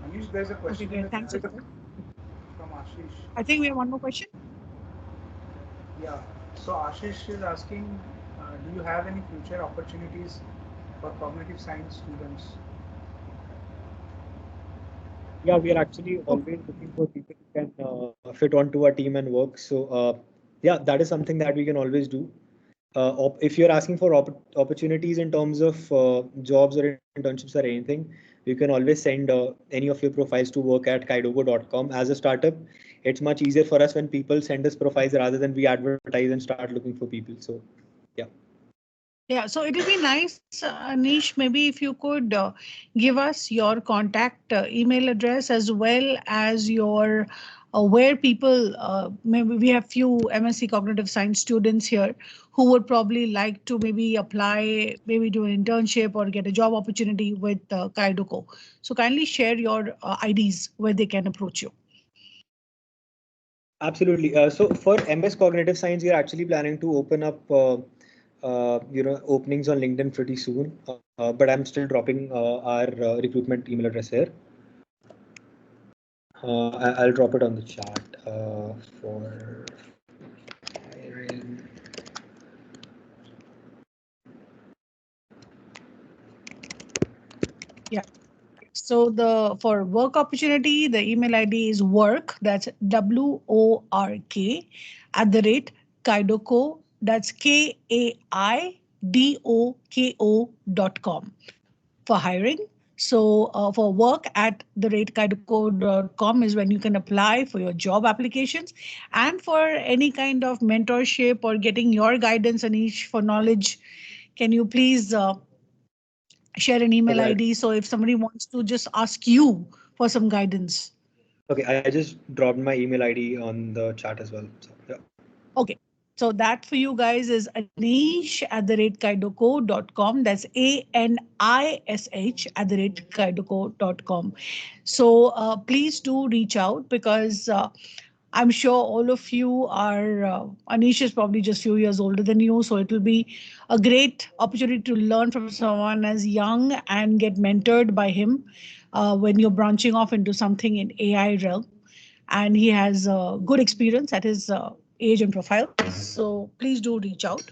Anish, there's a Okay, question in great. the Thanks, chat Uttar. from Ashish. I think we have one more question. Yeah. So Ashish is asking, do you have any future opportunities for cognitive science students? Yeah, we are actually always looking for people who can fit onto our team and work. So yeah, that is something that we can always do. If you're asking for opportunities in terms of jobs or internships or anything, you can always send any of your profiles to work at kaidoko.com. As a startup, it's much easier for us when people send us profiles rather than we advertise and start looking for people. So yeah. Yeah, so it will be nice, Anish, maybe if you could give us your contact email address as well as your where people, maybe we have few MSc Cognitive Science students here who would probably like to maybe apply, maybe do an internship or get a job opportunity with Kaidoko. So kindly share your IDs where they can approach you. Absolutely. So for MS Cognitive Science, we are actually planning to open up, openings on LinkedIn pretty soon. But I'm still dropping our recruitment email address here. I'll drop it on the chat for hiring. Yeah. So the for work opportunity, the email ID is work, that's WORK at the rate Kaidoko, that's KAIDOKO.com for hiring. So for work at the rate kaidoko.com is when you can apply for your job applications, and for any kind of mentorship or getting your guidance, Anish, for knowledge, can you please share an email Okay, ID so if somebody wants to just ask you for some guidance. okay, I just dropped my email ID on the chat as well. So, yeah. Okay. So that for you guys is Anish at the rate kaidoko.com. That's ANISH at the rate kaidoko.com. So please do reach out because I'm sure all of you are, Anish is probably just few years older than you. So it will be a great opportunity to learn from someone as young and get mentored by him when you're branching off into something in AI realm. And he has good experience at his age and profile. So please do reach out.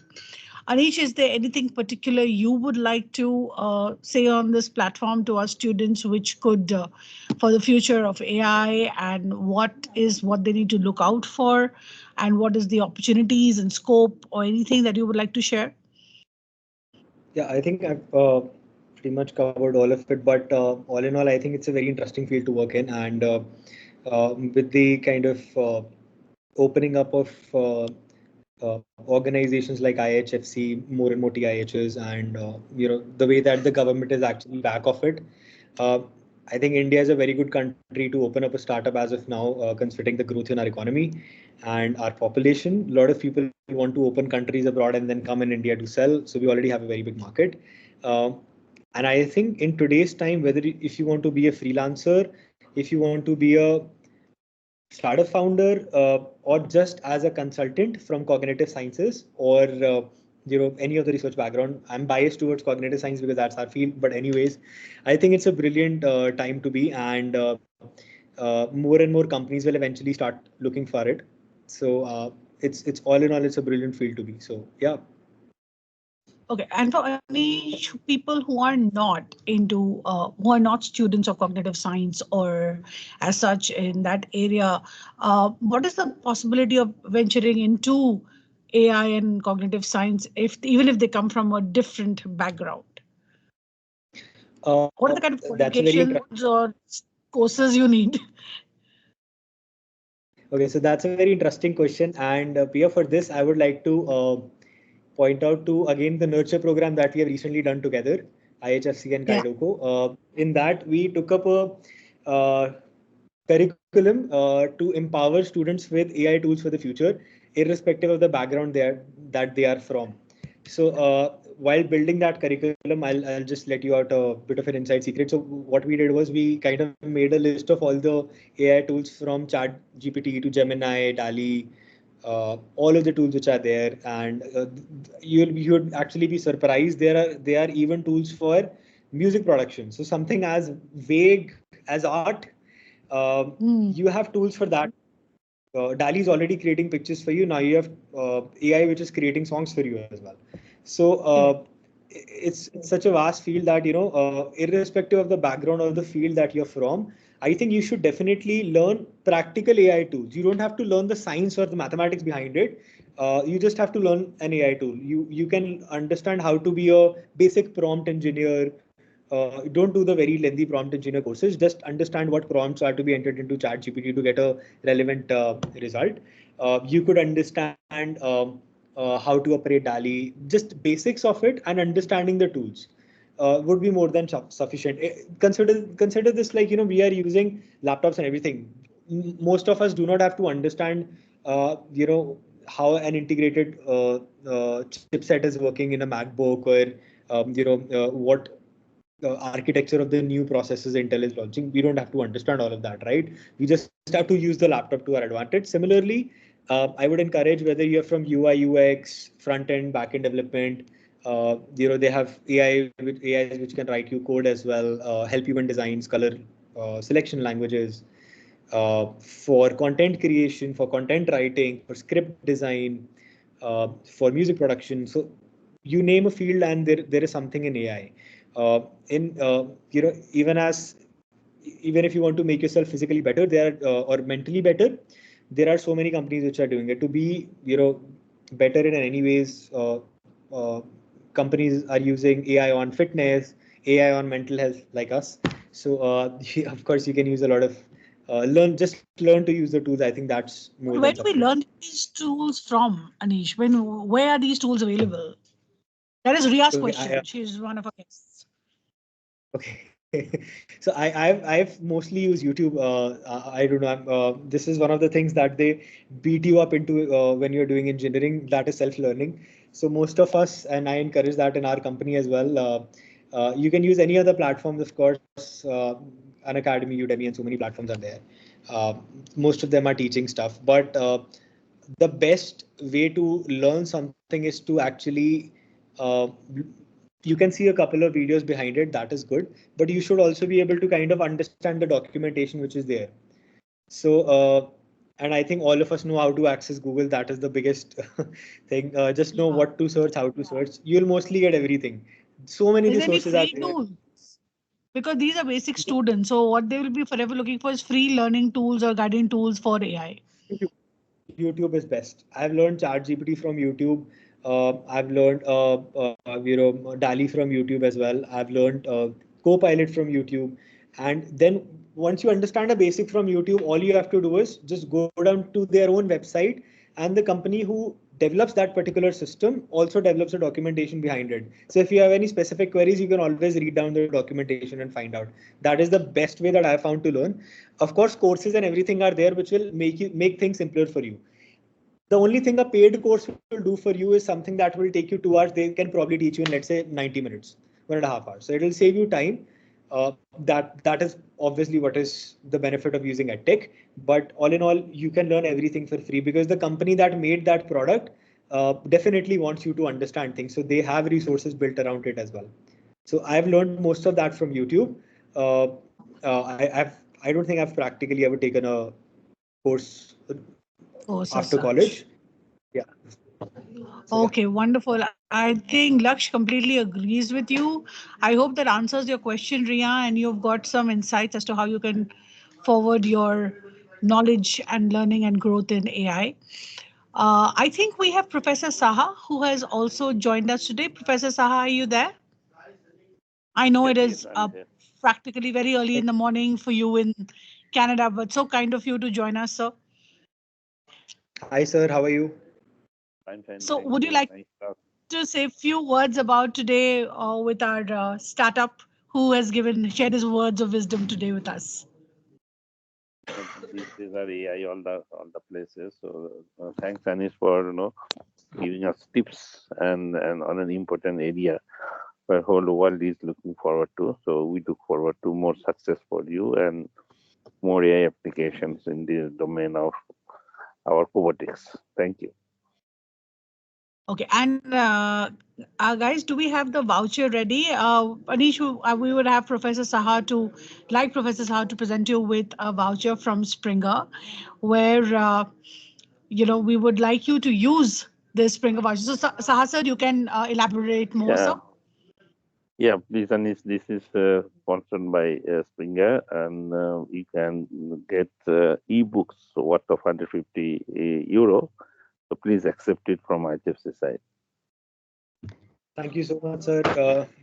Anish, is there anything particular you would like to say on this platform to our students, which could, for the future of AI, and what they need to look out for, and what is the opportunities and scope, or anything that you would like to share? Yeah, I think I've pretty much covered all of it. But all in all, I think it's a very interesting field to work in, and with the kind of opening up of organizations like IHFC, more and more TIHs, and the way that the government is actually back of it. Uh, I think India is a very good country to open up a startup as of now, considering the growth in our economy and our population. A lot of people want to open countries abroad and then come in India to sell. So we already have a very big market. Um, and I think in today's time, whether if you want to be a freelancer, if you want to be a startup founder, or just as a consultant from cognitive sciences, or any of the research background. I'm biased towards cognitive science because that's our field, but anyways, I think it's a brilliant time to be, and more and more companies will eventually start looking for it. So it's all in all, it's a brilliant field to be. So yeah. Okay, and for any people who are not into, who are not students of cognitive science or as such in that area, what is the possibility of venturing into AI and cognitive science, if even if they come from a different background? What are the kind of That's a very qualifications or courses you need? okay. So that's a very interesting question, and Pia, for this, I would like to point out to again the nurture program that we have recently done together, IHFC and Yeah. Kaidoko. In that, we took up a curriculum to empower students with AI tools for the future, irrespective of the background that they are from. So while building that curriculum, I'll just let you out a bit of an inside secret. So what we did was we kind of made a list of all the AI tools from Chat GPT to Gemini, DALI, all of the tools which are there, and you'd actually be surprised. There are even tools for music production. So something as vague as art, Hmm. you have tools for that. DALI is already creating pictures for you. Now you have AI which is creating songs for you as well. So Correct. it's such a vast field that, irrespective of the background or the field that you're from, I think you should definitely learn practical AI tools. You don't have to learn the science or the mathematics behind it. You just have to learn an AI tool. You can understand how to be a basic prompt engineer. Don't do the very lengthy prompt engineer courses. Just understand what prompts are to be entered into ChatGPT to get a relevant result. You could understand how to operate DALI, just basics of it, and understanding the tools would be more than sufficient. Consider this like, we are using laptops and everything. Most of us do not have to understand how an integrated chipset is working in a MacBook, or what architecture of the new processors Intel is launching. We don't have to understand all of that, right? We just have to use the laptop to our advantage. Similarly, I would encourage, whether you're from UI, UX, front end, back end development, they have AIs which can write you code as well, help you in designs, color selection languages, for content creation, for content writing, for script design, for music production. So you name a field and there is something in AI. In even if you want to make yourself physically better, or mentally better, there are so many companies which are doing it. To be better in any ways, companies are using AI on fitness, AI on mental health, like us. So of course you can use a lot of learn to use the tools. I think that's more But than where do we sufficient. learn these tools from, Anish? Where are these tools available? That is Ria's Okay, question. She is one of our guests. okay. So I've mostly used YouTube. I don't know. This is one of the things that they beat you up into when you're doing engineering. That is self-learning. So most of us, and I encourage that in our company as well. You can use any other platforms, of course. An Academy, Udemy, and so many platforms are there. Uh, Most of them are teaching stuff, but the best way to learn something is to actually uh, you can see a couple of videos behind it. That is good, but you should also be able to kind of understand the documentation which is there. So and I think all of us know how to access Google. That is the biggest thing. Just know Yeah. what to search, how to search. You'll mostly get everything. So many Is there any resources are free there. tools? Because these are basic students. So what they will be forever looking for is free learning tools or guiding tools for AI. YouTube is best. I've learned ChatGPT from YouTube. I've learned DALI from YouTube as well. I've learned Copilot from YouTube. And then once you understand a basic from YouTube, all you have to do is just go down to their own website, and the company who develops that particular system also develops a documentation behind it. So if you have any specific queries, you can always read down the documentation and find out. That is the best way that I have found to learn. Of course, courses and everything are there which will make things simpler for you. The only thing a paid course will do for you is something that will take you 2 hours. They can probably teach you in, let's say, 90 minutes, 1.5 hours. So it will save you time. That is obviously what is the benefit of using edtech. But all in all, you can learn everything for free because the company that made that product definitely wants you to understand things. So they have resources built around it as well. So I've learned most of that from YouTube. Uh, I don't think I've practically ever taken a course Course as after college. such. Yeah. So yeah. Okay, wonderful. I think Laksh completely agrees with you. I hope that answers your question, Ria, and you've got some insights as to how you can forward your knowledge and learning and growth in AI. I think we have Professor Saha who has also joined us today. Professor Saha, are you there? I know Yes, it yes, is I'm here. practically very early in the morning for you in Canada, but so kind of you to join us, sir. Hi, sir. How are you? Fine, fine, So, thank would you you. like Nice talk. to say a few words about today with our startup who has given shared his words of wisdom today with us? These days are AI all the places. So thanks, Anish, for giving us tips and on an important area where whole world is looking forward to. So we look forward to more success for you and more AI applications in the domain of our Cobotics. Thank you. Okay, and guys, do we have the voucher ready? Anish, we would have Professor Saha to present you with a voucher from Springer, where we would like you to use this Springer voucher. So, Saha sir, you can elaborate more, Yeah, sir. yeah. This is sponsored by Springer, and you can get e-books worth of 150 euro. So please accept it from IHFC side. Thank you so much, sir.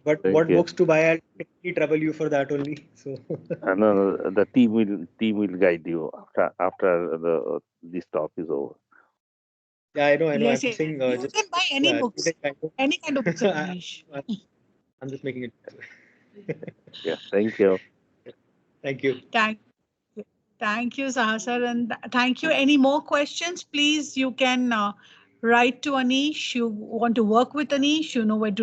But Thank what you. books to buy? I'll definitely trouble you for that only. So And the team will guide you after this talk is over. yeah, I know, I know. Yes, I'm yes. saying You just can buy any yeah, books, any kind of books, I, Anish. I'm just making it. Yeah, thank you. Thank you. Thank Thank you, Sahasar, and thank you. Any more questions? Please, you can write to Anish. You want to work with Anish, you know where to